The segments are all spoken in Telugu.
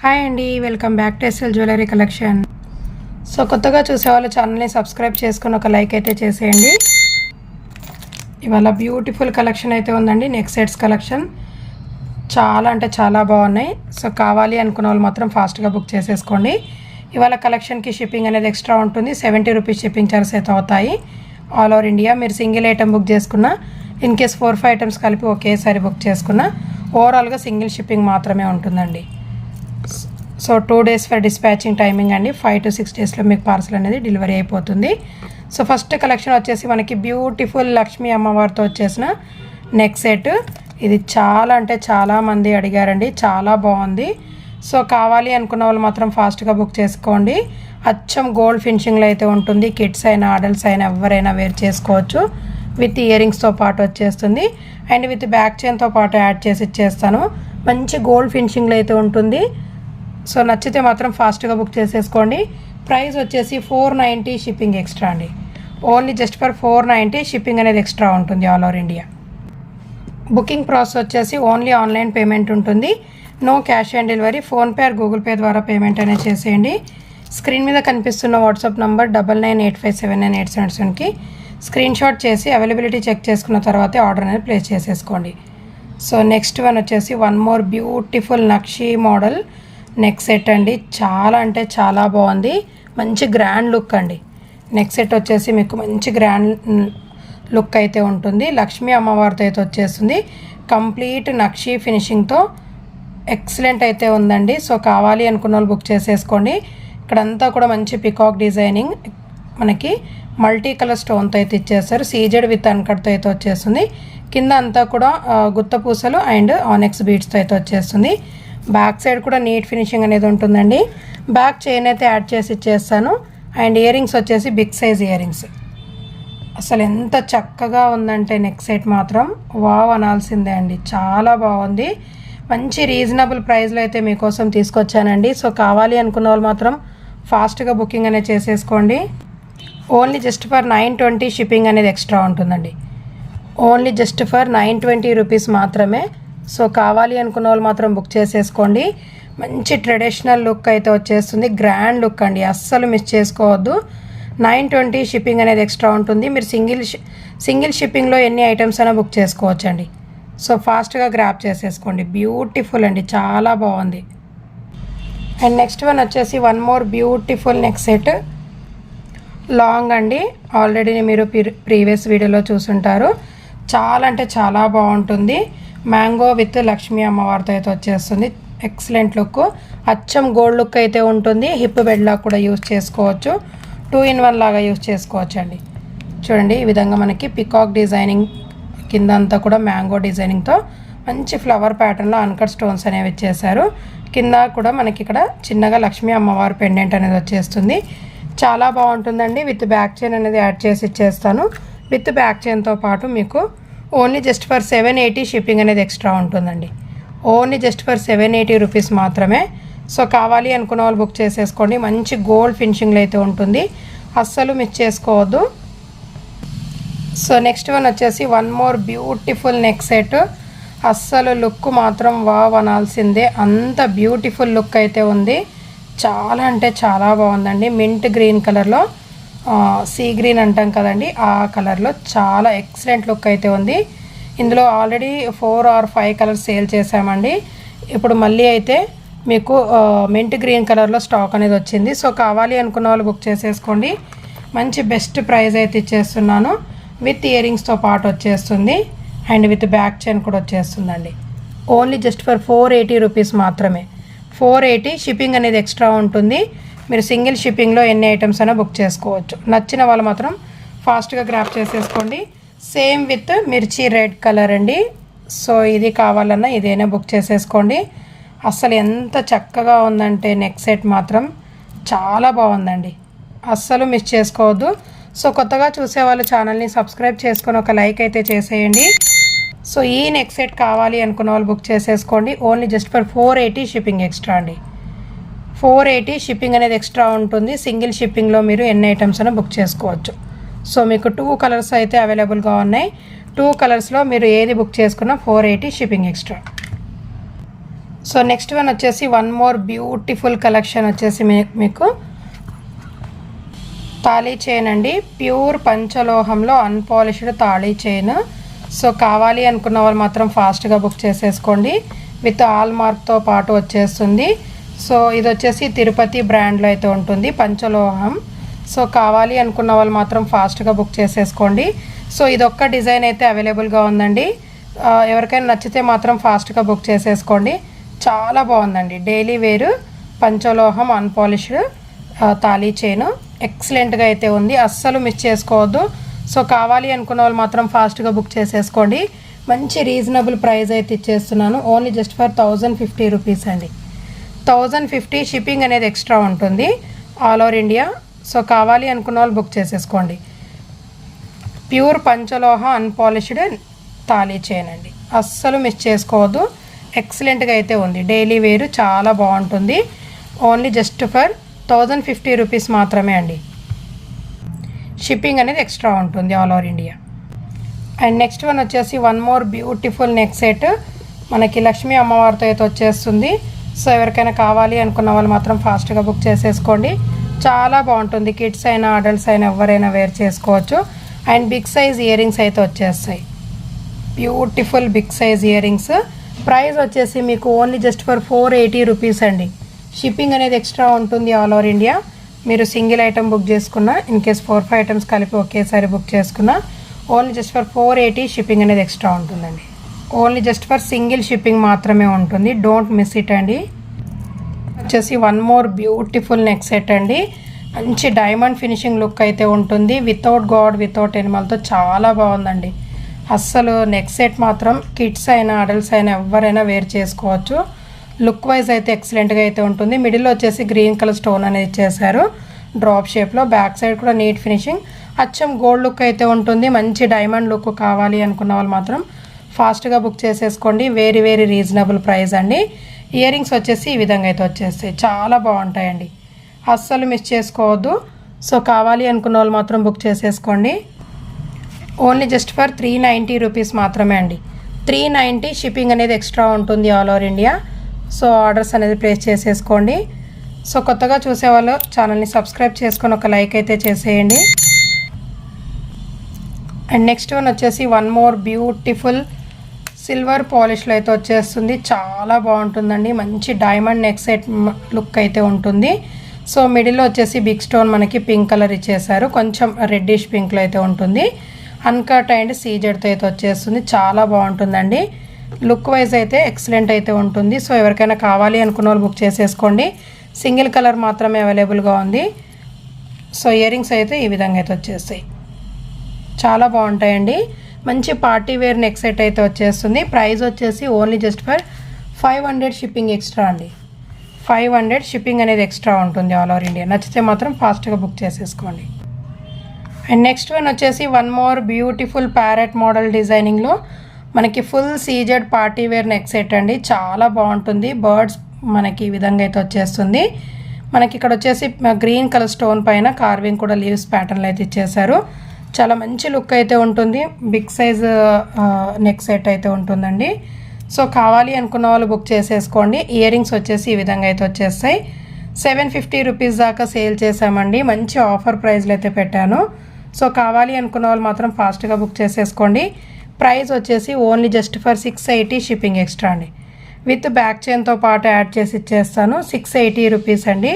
హాయ్ అండి, welcome back to SL jewellery collection. So కొత్తగా చూసేవాళ్ళు ఛానల్ని సబ్స్క్రైబ్ చేసుకుని ఒక లైక్ అయితే చేసేయండి. ఇవాళ బ్యూటిఫుల్ కలెక్షన్ అయితే ఉందండి. నెక్ సెట్స్ కలెక్షన్ చాలా అంటే చాలా బాగున్నాయి. సో కావాలి అనుకున్న వాళ్ళు మాత్రం ఫాస్ట్గా బుక్ చేసేసుకోండి. ఇవాళ కలెక్షన్కి షిప్పింగ్ అనేది ఎక్స్ట్రా ఉంటుంది. 70 రూపీస్ షిప్పింగ్ చార్జెస్ అయితే అవుతాయి ఆల్ ఓవర్ ఇండియా. మీరు సింగిల్ ఐటెం బుక్ చేసుకున్నా, ఇన్ కేస్ 4-5 ఐటమ్స్ కలిపి ఒకేసారి బుక్ చేసుకున్నా ఓవరాల్గా సింగిల్ షిప్పింగ్ మాత్రమే ఉంటుందండి. So 2 days for dispatching timing అండి. 5 to 6 daysలో మీకు పార్సల్ అనేది డెలివరీ అయిపోతుంది. సో ఫస్ట్ కలెక్షన్ వచ్చేసి మనకి బ్యూటిఫుల్ లక్ష్మీ అమ్మవారితో వచ్చేసిన నెక్ సెట్. ఇది చాలా అంటే చాలా మంది అడిగారండి, చాలా బాగుంది. సో కావాలి అనుకున్న వాళ్ళు మాత్రం ఫాస్ట్గా బుక్ చేసుకోండి. అచ్చం గోల్డ్ ఫినిషింగ్లో అయితే ఉంటుంది. కిడ్స్ అయినా అడల్ట్స్ అయినా ఎవరైనా వేర్ చేసుకోవచ్చు. విత్ ఇయర్ రింగ్స్తో పాటు వచ్చేస్తుంది అండ్ విత్ బ్యాక్ చైన్తో పాటు యాడ్ చేసి ఇచ్చేస్తాను. మంచి గోల్డ్ ఫినిషింగ్లో అయితే ఉంటుంది. సో నచ్చితే మాత్రం ఫాస్ట్గా బుక్ చేసేసుకోండి. ప్రైస్ వచ్చేసి 490 షిప్పింగ్ ఎక్స్ట్రా అండి. ఓన్లీ జస్ట్ ఫర్ 490 షిప్పింగ్ అనేది ఎక్స్ట్రా ఉంటుంది all over India. Booking process వచ్చేసి ఓన్లీ ఆన్లైన్ పేమెంట్ ఉంటుంది. No cash on delivery. PhonePe or Google Pay ద్వారా పేమెంట్ అనేది చేసేయండి. స్క్రీన్ మీద కనిపిస్తున్న వాట్సాప్ నంబర్ 9985799877కి స్క్రీన్ షాట్ చేసి అవైలబిలిటీ చెక్ చేసుకున్న తర్వాతే ఆర్డర్ అనేది ప్లేస్ చేసేసుకోండి. సో నెక్స్ట్ వన్ వచ్చేసి one more beautiful nakshi model neck set అండి. చాలా అంటే చాలా బాగుంది. మంచి గ్రాండ్ లుక్ అండి. నెక్ సెట్ వచ్చేసి మీకు మంచి గ్రాండ్ లుక్ అయితే ఉంటుంది. లక్ష్మీ అమ్మవారితో అయితే వచ్చేస్తుంది. కంప్లీట్ నక్షి ఫినిషింగ్తో ఎక్సలెంట్ అయితే ఉందండి. సో కావాలి అనుకున్న వాళ్ళు బుక్ చేసేసుకోండి. ఇక్కడంతా కూడా మంచి పికాక్ డిజైనింగ్, మనకి మల్టీ కలర్ స్టోన్తో అయితే ఇచ్చేస్తారు. సీజెడ్ విత్ అన్కట్తో అయితే వచ్చేస్తుంది. కింద అంతా కూడా గుత్త పూసలు అండ్ ఆనెక్స్ బీడ్స్తో అయితే వచ్చేస్తుంది. బ్యాక్ సైడ్ కూడా నీట్ ఫినిషింగ్ అనేది ఉంటుందండి. బ్యాక్ చైన్ అయితే యాడ్ చేసి ఇచ్చేస్తాను. అండ్ ఇయర్ రింగ్స్ వచ్చేసి బిగ్ సైజ్ ఇయర్ రింగ్స్. అసలు ఎంత చక్కగా ఉందంటే నెక్ సెట్ మాత్రం వావ్ అనాల్సిందే అండి. చాలా బాగుంది. మంచి రీజనబుల్ ప్రైస్లో అయితే మీకోసం తీసుకొచ్చానండి. సో కావాలి అనుకున్న వాళ్ళు మాత్రం ఫాస్ట్గా బుకింగ్ అనేది చేసేసుకోండి. ఓన్లీ జస్ట్ ఫర్ 920 షిప్పింగ్ అనేది ఎక్స్ట్రా ఉంటుందండి. ఓన్లీ జస్ట్ ఫర్ 920 రూపీస్ మాత్రమే. సో కావాలి అనుకున్న వాళ్ళు మాత్రం బుక్ చేసేసుకోండి. మంచి ట్రెడిషనల్ లుక్ అయితే వచ్చేస్తుంది. గ్రాండ్ లుక్ అండి, అస్సలు మిస్ చేసుకోవద్దు. 920 షిప్పింగ్ అనేది ఎక్స్ట్రా ఉంటుంది. మీరు సింగిల్ షిప్పింగ్లో ఎన్ని ఐటమ్స్ అయినా బుక్ చేసుకోవచ్చండి. సో ఫాస్ట్గా గ్రాప్ చేసేసుకోండి. బ్యూటిఫుల్ అండి, చాలా బాగుంది. అండ్ నెక్స్ట్ వన్ వచ్చేసి one more beautiful neck set long అండి. ఆల్రెడీ మీరు ప్రీవియస్ వీడియోలో చూసుంటారు. చాలా అంటే చాలా బాగుంటుంది. మ్యాంగో విత్ లక్ష్మీ అమ్మవారితో అయితే వచ్చేస్తుంది. ఎక్సలెంట్ లుక్, అచ్చం గోల్డ్ లుక్ అయితే ఉంటుంది. హిప్ బెడ్లా కూడా యూజ్ చేసుకోవచ్చు. 2-in-1 లాగా యూజ్ చేసుకోవచ్చు అండి. చూడండి, ఈ విధంగా మనకి పికాక్ డిజైనింగ్, కింద అంతా కూడా మ్యాంగో డిజైనింగ్తో మంచి ఫ్లవర్ ప్యాటర్న్లో అన్కట్ స్టోన్స్ అనేవి ఇచ్చేసారు. కింద కూడా మనకి ఇక్కడ చిన్నగా లక్ష్మీ అమ్మవారి పెండెంట్ అనేది వచ్చేస్తుంది. చాలా బాగుంటుందండి. విత్ బ్యాక్ చైన్ అనేది యాడ్ చేసి ఇచ్చేస్తాను. విత్ బ్యాక్ చైన్తో పాటు మీకు ఓన్లీ జస్ట్ ఫర్ 780 షిప్పింగ్ అనేది ఎక్స్ట్రా ఉంటుందండి. ఓన్లీ జస్ట్ ఫర్ 780 రూపీస్ మాత్రమే. సో కావాలి అనుకున్న వాళ్ళు బుక్ చేసేసుకోండి. మంచి గోల్డ్ ఫినిషింగ్లో అయితే ఉంటుంది, అస్సలు మిస్ చేసుకోవద్దు. సో నెక్స్ట్ వన్ వచ్చేసి one more beautiful neck set. అస్సలు లుక్ మాత్రం వావ్ అనాల్సిందే, అంత బ్యూటిఫుల్ లుక్ అయితే ఉంది. చాలా అంటే చాలా బాగుందండి. మింట్ గ్రీన్ కలర్లో, సీ గ్రీన్ అంటాం కదండి, ఆ కలర్లో చాలా ఎక్సలెంట్ లుక్ అయితే ఉంది. ఇందులో ఆల్రెడీ 4 or 5 కలర్స్ సేల్ చేసామండి. ఇప్పుడు మళ్ళీ అయితే మీకు మింట్ గ్రీన్ కలర్లో స్టాక్ అనేది వచ్చింది. సో కావాలి అనుకున్న వాళ్ళు బుక్ చేసేసుకోండి. మంచి బెస్ట్ ప్రైస్ అయితే ఇచ్చేస్తున్నాను. విత్ ఇయర్ రింగ్స్తో పాటు వచ్చేస్తుంది అండ్ విత్ బ్యాక్ చైన్ కూడా వచ్చేస్తుందండి. ఓన్లీ జస్ట్ ఫర్ 480 రూపీస్ మాత్రమే. 480 షిప్పింగ్ అనేది ఎక్స్ట్రా ఉంటుంది. మీరు సింగిల్ షిప్పింగ్లో ఎన్ని ఐటమ్స్ అయినా బుక్ చేసుకోవచ్చు. నచ్చిన వాళ్ళు మాత్రం ఫాస్ట్గా గ్రాప్ చేసేసుకోండి. సేమ్ విత్ మిర్చి రెడ్ కలర్ అండి. సో ఇది కావాలన్నా ఇదైనా బుక్ చేసేసుకోండి. అస్సలు ఎంత చక్కగా ఉందంటే నెక్ సెట్ మాత్రం చాలా బాగుందండి, అస్సలు మిస్ చేసుకోవద్దు. సో కొత్తగా చూసే వాళ్ళు ఛానల్ని సబ్స్క్రైబ్ చేసుకొని ఒక లైక్ అయితే చేసేయండి. సో ఈ నెక్ సెట్ కావాలి అనుకున్న వాళ్ళు బుక్ చేసేసుకోండి. Only just for 480 shipping extra అండి. 480 షిప్పింగ్ అనేది ఎక్స్ట్రా ఉంటుంది. సింగిల్ షిప్పింగ్లో మీరు ఎన్ని ఐటమ్స్ అయినా బుక్ చేసుకోవచ్చు. సో మీకు 2 కలర్స్ అయితే అవైలబుల్గా ఉన్నాయి. 2 కలర్స్లో మీరు ఏది బుక్ చేసుకున్నా 480 shipping extra. So next one వచ్చేసి వన్ మోర్ బ్యూటిఫుల్ కలెక్షన్ వచ్చేసి మీకు తాళీ చైన్ అండి. ప్యూర్ పంచలోహంలో అన్పాలిష్డ్ తాళీ చైన్. సో కావాలి అనుకున్న వాళ్ళు మాత్రం ఫాస్ట్గా బుక్ చేసేసుకోండి. విత్ ఆల్ మార్క్తో పాటు వచ్చేస్తుంది. సో ఇది వచ్చేసి తిరుపతి బ్రాండ్లో అయితే ఉంటుంది పంచలోహం. సో కావాలి అనుకున్న వాళ్ళు మాత్రం ఫాస్ట్గా బుక్ చేసేసుకోండి. సో ఇదొక్క డిజైన్ అయితే అవైలబుల్గా ఉందండి. ఎవరికైనా నచ్చితే మాత్రం ఫాస్ట్గా బుక్ చేసేసుకోండి. చాలా బాగుందండి. డైలీ వేరు పంచలోహం అన్పాలిష్డ్ తాళీ చైన్ ఎక్సలెంట్గా అయితే ఉంది. అస్సలు మిస్ చేసుకోవద్దు. సో కావాలి అనుకున్న వాళ్ళు మాత్రం ఫాస్ట్గా బుక్ చేసేసుకోండి. మంచి రీజనబుల్ ప్రైస్ అయితే ఇచ్చేస్తున్నాను. ఓన్లీ జస్ట్ ఫర్ 1050 రూపీస్ అండి. 1050 షిప్పింగ్ అనేది ఎక్స్ట్రా ఉంటుంది ఆల్ ఓవర్ ఇండియా. సో కావాలి అనుకున్న వాళ్ళు బుక్ చేసేసుకోండి. ప్యూర్ పంచలోహ అన్పాలిష్డ్ తాళీ చైన్ అండి. అస్సలు మిస్ చేసుకోవద్దు. ఎక్సలెంట్గా అయితే ఉంది. డైలీ వేరు చాలా బాగుంటుంది. ఓన్లీ జస్ట్ ఫర్ 1050 రూపీస్ మాత్రమే అండి. షిప్పింగ్ అనేది ఎక్స్ట్రా ఉంటుంది all over India. And next one వచ్చేసి one more beautiful neck set మనకి లక్ష్మీ అమ్మవారితో అయితే వచ్చేస్తుంది. సో ఎవరికైనా కావాలి అనుకున్న వాళ్ళు మాత్రం ఫాస్ట్గా బుక్ చేసేసుకోండి. చాలా బాగుంటుంది. కిడ్స్ అయినా అడల్ట్స్ అయినా ఎవరైనా వేర్ చేసుకోవచ్చు. And big size earrings అయితే వచ్చేస్తాయి. Beautiful big size earrings. Price వచ్చేసి మీకు ఓన్లీ జస్ట్ ఫర్ 480 రూపీస్ అండి. షిప్పింగ్ అనేది ఎక్స్ట్రా ఉంటుంది ఆల్ ఓవర్ ఇండియా. మీరు సింగిల్ ఐటమ్ బుక్ చేసుకున్నా, ఇన్ కేస్ 4-5 ఐటమ్స్ కలిపి ఒకేసారి బుక్ చేసుకున్నా ఓన్లీ జస్ట్ ఫర్ 480 షిప్పింగ్ అనేది ఎక్స్ట్రా ఉంటుందండి. Only just for single shipping మాత్రమే ఉంటుంది. డోంట్ మిస్ ఇట్ అండి. వచ్చేసి one more beautiful neck set అండి. మంచి డైమండ్ ఫినిషింగ్ లుక్ అయితే ఉంటుంది. వితౌట్ గాడ్ వితౌట్ ఎనిమల్తో చాలా బాగుందండి. అస్సలు నెక్ సెట్ మాత్రం కిడ్స్ అయినా అడల్ట్స్ అయినా ఎవరైనా వేర్ చేసుకోవచ్చు. లుక్ వైజ్ అయితే ఎక్సలెంట్గా అయితే ఉంటుంది. మిడిల్లో వచ్చేసి గ్రీన్ కలర్ స్టోన్ అనేది చేశారు డ్రాప్ షేప్లో. బ్యాక్ సైడ్ కూడా నీట్ ఫినిషింగ్. అచ్చం గోల్డ్ లుక్ అయితే ఉంటుంది. మంచి డైమండ్ లుక్ కావాలి అనుకున్న వాళ్ళు మాత్రం ఫాస్ట్గా బుక్ చేసేసుకోండి. వెరీ వెరీ రీజనబుల్ ప్రైస్ అండి. ఇయర్ రింగ్స్ వచ్చేసి ఈ విధంగా అయితే వచ్చేస్తాయి. చాలా బాగుంటాయండి. అస్సలు మిస్ చేసుకోవద్దు. సో కావాలి అనుకున్న వాళ్ళు మాత్రం బుక్ చేసేసుకోండి. ఓన్లీ జస్ట్ ఫర్ 390 రూపీస్ మాత్రమే అండి. 390 షిప్పింగ్ అనేది ఎక్స్ట్రా ఉంటుంది all over India. So orders అనేది ప్లేస్ చేసేసుకోండి. సో కొత్తగా చూసేవాళ్ళు ఛానల్ని సబ్స్క్రైబ్ చేసుకొని ఒక లైక్ అయితే చేసేయండి. అండ్ నెక్స్ట్ వన్ వచ్చేసి వన్ మోర్ బ్యూటిఫుల్ సిల్వర్ పాలిష్లో అయితే వచ్చేస్తుంది. చాలా బాగుంటుందండి. మంచి డైమండ్ నెక్ సెట్ లుక్ అయితే ఉంటుంది. సో మిడిల్లో వచ్చేసి బిగ్ స్టోన్ మనకి పింక్ కలర్ ఇచ్చేసారు. కొంచెం రెడ్డిష్ పింక్లో అయితే ఉంటుంది. అన్కట్ అండ్ సీజెడ్తో అయితే వచ్చేస్తుంది. చాలా బాగుంటుందండి. లుక్ వైజ్ అయితే ఎక్సలెంట్ అయితే ఉంటుంది. సో ఎవరికైనా కావాలి అనుకున్న వాళ్ళు బుక్ చేసేసుకోండి. సింగిల్ కలర్ మాత్రమే అవైలబుల్గా ఉంది. సో ఇయర్ రింగ్స్ అయితే ఈ విధంగా అయితే వచ్చేస్తాయి. చాలా బాగుంటాయండి. మంచి పార్టీ వేర్ నెక్ సెట్ అయితే వచ్చేస్తుంది. ప్రైస్ వచ్చేసి only just for 500 shipping extra అండి. 500 షిప్పింగ్ అనేది ఎక్స్ట్రా ఉంటుంది ఆల్ ఓవర్ ఇండియా. నచ్చితే మాత్రం ఫాస్ట్గా బుక్ చేసేసుకోండి. అండ్ నెక్స్ట్ వన్ వచ్చేసి one more beautiful parrot model డిజైనింగ్లో మనకి full CZ party wear neck set అండి. చాలా బాగుంటుంది. బర్డ్స్ మనకి ఈ విధంగా అయితే వచ్చేస్తుంది. మనకి ఇక్కడ వచ్చేసి గ్రీన్ కలర్ స్టోన్ పైన కార్వింగ్ కూడా లీవ్స్ ప్యాటర్న్లో అయితే ఇచ్చేసారు. చాలా మంచి లుక్ అయితే ఉంటుంది. బిగ్ సైజ్ నెక్ సెట్ అయితే ఉంటుందండి. సో కావాలి అనుకున్న వాళ్ళు బుక్ చేసేసుకోండి. ఇయర్ రింగ్స్ వచ్చేసి ఈ విధంగా అయితే వచ్చేస్తాయి. 750 రూపీస్ దాకా సేల్ చేసామండి. మంచి ఆఫర్ ప్రైస్లో అయితే పెట్టాను. సో కావాలి అనుకున్న వాళ్ళు మాత్రం ఫాస్ట్గా బుక్ చేసేసుకోండి. ప్రైస్ వచ్చేసి only just for 680 shipping extra అండి. విత్ బ్యాక్ చైన్తో పాటు యాడ్ చేసి ఇచ్చేస్తాను. 680 రూపీస్ అండి.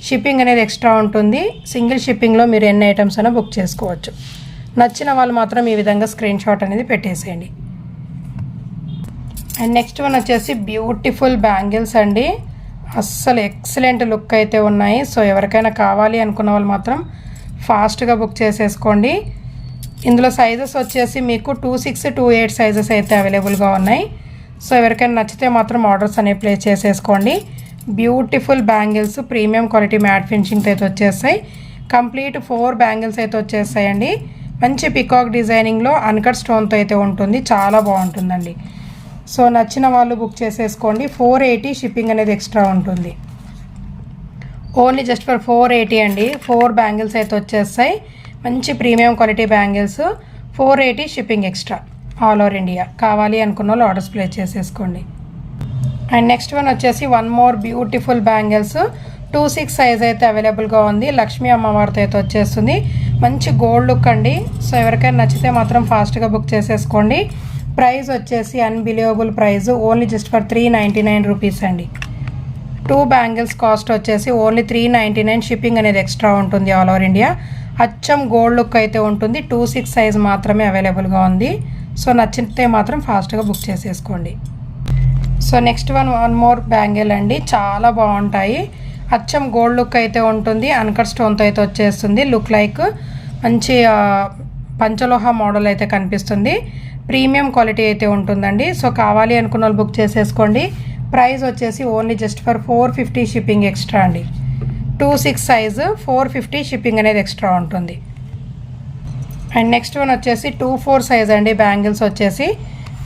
షిప్పింగ్ అనేది ఎక్స్ట్రా ఉంటుంది. సింగిల్ షిప్పింగ్లో మీరు ఎన్ని ఐటమ్స్ అయినా బుక్ చేసుకోవచ్చు. నచ్చిన వాళ్ళు మాత్రం ఈ విధంగా స్క్రీన్ షాట్ అనేది పెట్టేసేయండి. అండ్ నెక్స్ట్ వన్ వచ్చేసి బ్యూటిఫుల్ బ్యాంగిల్స్ అండి. అస్సలు ఎక్సలెంట్ లుక్ అయితే ఉన్నాయి. సో ఎవరికైనా కావాలి అనుకున్న వాళ్ళు మాత్రం ఫాస్ట్గా బుక్ చేసేసుకోండి. ఇందులో సైజెస్ వచ్చేసి మీకు 26, 28 సైజెస్ అయితే అవైలబుల్గా ఉన్నాయి. సో ఎవరికైనా నచ్చితే మాత్రం ఆర్డర్స్ అనేవి ప్లేస్ చేసేసుకోండి. Beautiful bangles premium quality matte ఫినిషింగ్తో అయితే వచ్చేస్తాయి. కంప్లీట్ 4 బ్యాంగిల్స్ అయితే వచ్చేస్తాయండి. మంచి పికాక్ డిజైనింగ్లో అన్కట్ స్టోన్తో అయితే ఉంటుంది. చాలా బాగుంటుందండి. సో నచ్చిన వాళ్ళు బుక్ చేసేసుకోండి. 480 షిప్పింగ్ అనేది ఎక్స్ట్రా ఉంటుంది. ఓన్లీ జస్ట్ ఫర్ 480 అండి. 4 బ్యాంగిల్స్ అయితే వచ్చేస్తాయి. మంచి premium quality bangles. 480 shipping extra all over India. కావాలి అనుకున్న వాళ్ళు ఆర్డర్స్ ప్లేస్ చేసేసుకోండి. అండ్ నెక్స్ట్ వన్ వచ్చేసి one more beautiful bangles 2-6 size అయితే అవైలబుల్గా ఉంది. లక్ష్మీ అమ్మవారితో అయితే వచ్చేస్తుంది. మంచి గోల్డ్ లుక్ అండి. సో ఎవరికైనా నచ్చితే మాత్రం ఫాస్ట్గా బుక్ చేసేసుకోండి. ప్రైస్ వచ్చేసి unbelievable price, only just for 399 rupees అండి. 2 బ్యాంగిల్స్ కాస్ట్ వచ్చేసి ఓన్లీ 399. షిప్పింగ్ అనేది ఎక్స్ట్రా ఉంటుంది ఆల్ ఓవర్ ఇండియా. అచ్చం గోల్డ్ లుక్ అయితే ఉంటుంది. 2-6 సైజ్ మాత్రమే అవైలబుల్గా ఉంది. సో నచ్చితే మాత్రం ఫాస్ట్గా బుక్ చేసేసుకోండి. So next one more bangle అండి. చాలా బాగుంటాయి. అచ్చం గోల్డ్ లుక్ అయితే ఉంటుంది. అన్కట్ స్టోన్తో అయితే వచ్చేస్తుంది. లుక్ లైక్ మంచి పంచలోహ మోడల్ అయితే కనిపిస్తుంది. ప్రీమియం క్వాలిటీ అయితే ఉంటుందండి. సో కావాలి అనుకున్న వాళ్ళు బుక్ చేసేసుకోండి. ప్రైస్ వచ్చేసి only just for 450 shipping extra అండి. 2-6 సైజు 450 షిప్పింగ్ అనేది ఎక్స్ట్రా ఉంటుంది. అండ్ నెక్స్ట్ వన్ వచ్చేసి 2-4 సైజ్ అండి. బ్యాంగిల్స్ వచ్చేసి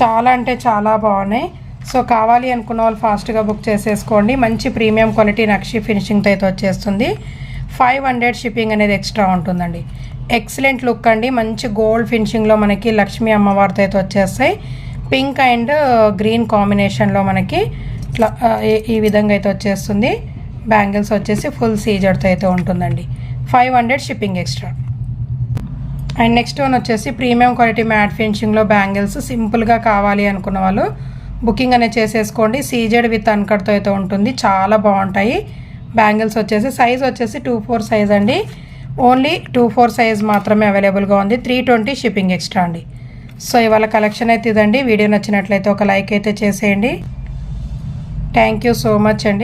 చాలా అంటే చాలా బాగున్నాయి. సో కావాలి అనుకున్న వాళ్ళు ఫాస్ట్గా బుక్ చేసేసుకోండి. మంచి ప్రీమియం క్వాలిటీ నక్షి ఫినిషింగ్తో అయితే వచ్చేస్తుంది. 500 షిప్పింగ్ అనేది ఎక్స్ట్రా ఉంటుందండి. ఎక్సలెంట్ లుక్ అండి. మంచి గోల్డ్ ఫినిషింగ్లో మనకి లక్ష్మీ అమ్మవారితో అయితే వచ్చేస్తాయి. పింక్ అండ్ గ్రీన్ కాంబినేషన్లో మనకి ఇట్లా ఈ విధంగా అయితే వచ్చేస్తుంది. బ్యాంగిల్స్ వచ్చేసి ఫుల్ సీజర్తో అయితే ఉంటుందండి. 500 shipping extra. And next one వచ్చేసి ప్రీమియం క్వాలిటీ మ్యాట్ ఫినిషింగ్లో బ్యాంగిల్స్ సింపుల్గా కావాలి అనుకున్న వాళ్ళు బుకింగ్ అనేది చేసేసుకోండి. సీజెడ్ విత్ అన్కట్తో అయితే ఉంటుంది. చాలా బాగుంటాయి బ్యాంగిల్స్ వచ్చేసి. సైజ్ వచ్చేసి 2-4 సైజ్ అండి. ఓన్లీ 2-4 సైజ్ మాత్రమే అవైలబుల్గా ఉంది. 320 షిప్పింగ్ ఎక్స్ట్రా అండి. సో ఇవాళ కలెక్షన్ అయితే ఇదండి. వీడియో నచ్చినట్లయితే ఒక లైక్ అయితే చేసేయండి. థ్యాంక్ యూ సో మచ్ అండి.